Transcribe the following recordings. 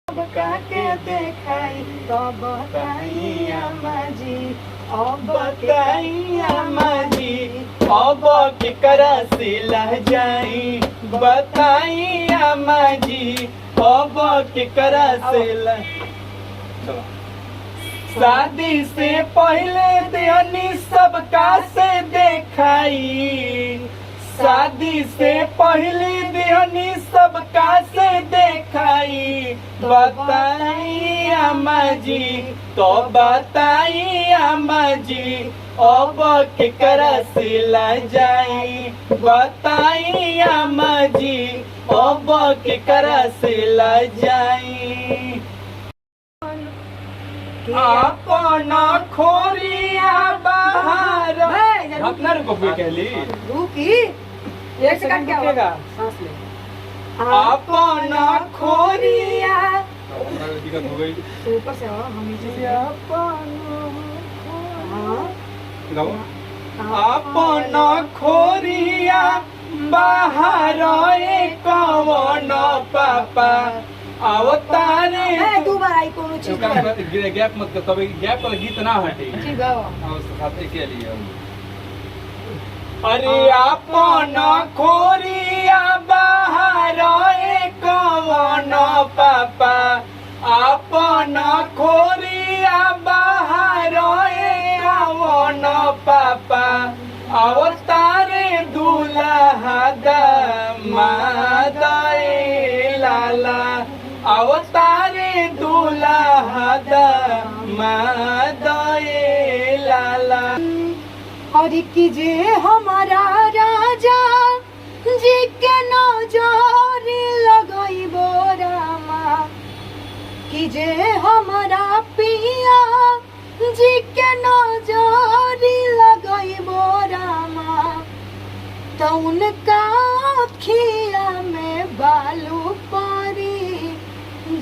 के देखाई तो बताई अम्मा जी, अब बताई अम्मा जी, अब केकरा से लह जाई, बताई अम्मा जी, अब केकरा से लह। शादी से पहले देनी सबका से देखाई, शादी से पहले देनी सबका से देखाई, बताई अम्मा जी, तो बताई अम्मा जी, अब केकरा से ला जाई, बताई अम्मा जी, अब केकरा से ला जाई। अपना खोरिया बाहर अपना रुको कहली रुकी एक सेकंड क्या होगा, सांस ले। अपना खोरिया दिक्कत हो गई, ऊपर से आओ, हम नीचे से अपना खोरिया बाहर कौन पापा अवतारे दो बार आई कोनो चीज गैप मत कर, तब गैप वाला गीत ना हटे। ठीक गाओ खाते के लिए अरे अपना खोरिया बाहर कौन पापा, अपना खोरिया बाहर कौन पापा अवतारे दूल्हा दामाद लाला, अवतारे दूल्हा दामाद लाला। और कि जे हमारा राजा जी के नजर लगइबो रामा, कि जे हमारा पिया जी के नजर लगइबो रामा, तो उनका अखिया में बालू परी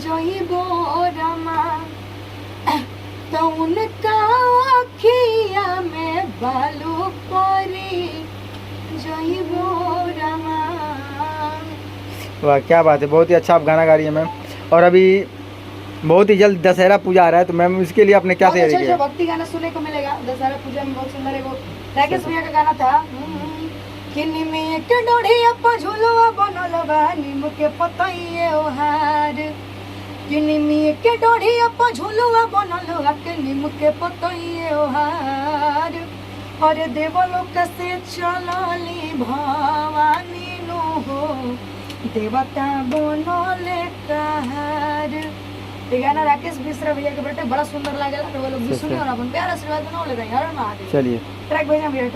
जइबो रामा, तो उनका अखिया में बालू परी जइबो रामा। वाह क्या बात है, बहुत ही अच्छा आप गाना गा रही है मैम। और अभी बहुत ही जल्द दशहरा पूजा आ रहा है, तो मैम इसके लिए आपने क्या तैयारी की है? भक्ति गाना सुनने को मिलेगा दशहरा पूजा में, बहुत सुंदर एगो राकेश भैया का गाना था कि निमिया के डोढ़िया पर झुलवा बनल बा, नीम के पतइए ओहार, कि निमिया के डोढ़िया पर झुलवा बनल बा, के नीम के पतइए ओहार। और देवलोक से चलली भवानी नो हो, देवता बनले कहार। ये गाना राकेश मिश्रा भैया के बेटे बड़ा सुंदर लागेला, तो वो लोग भी सुनिए और अपन प्यार आशीर्वाद बनाओ ले भाई। हर महादेव। चलिए ट्रैक भेजना भैया।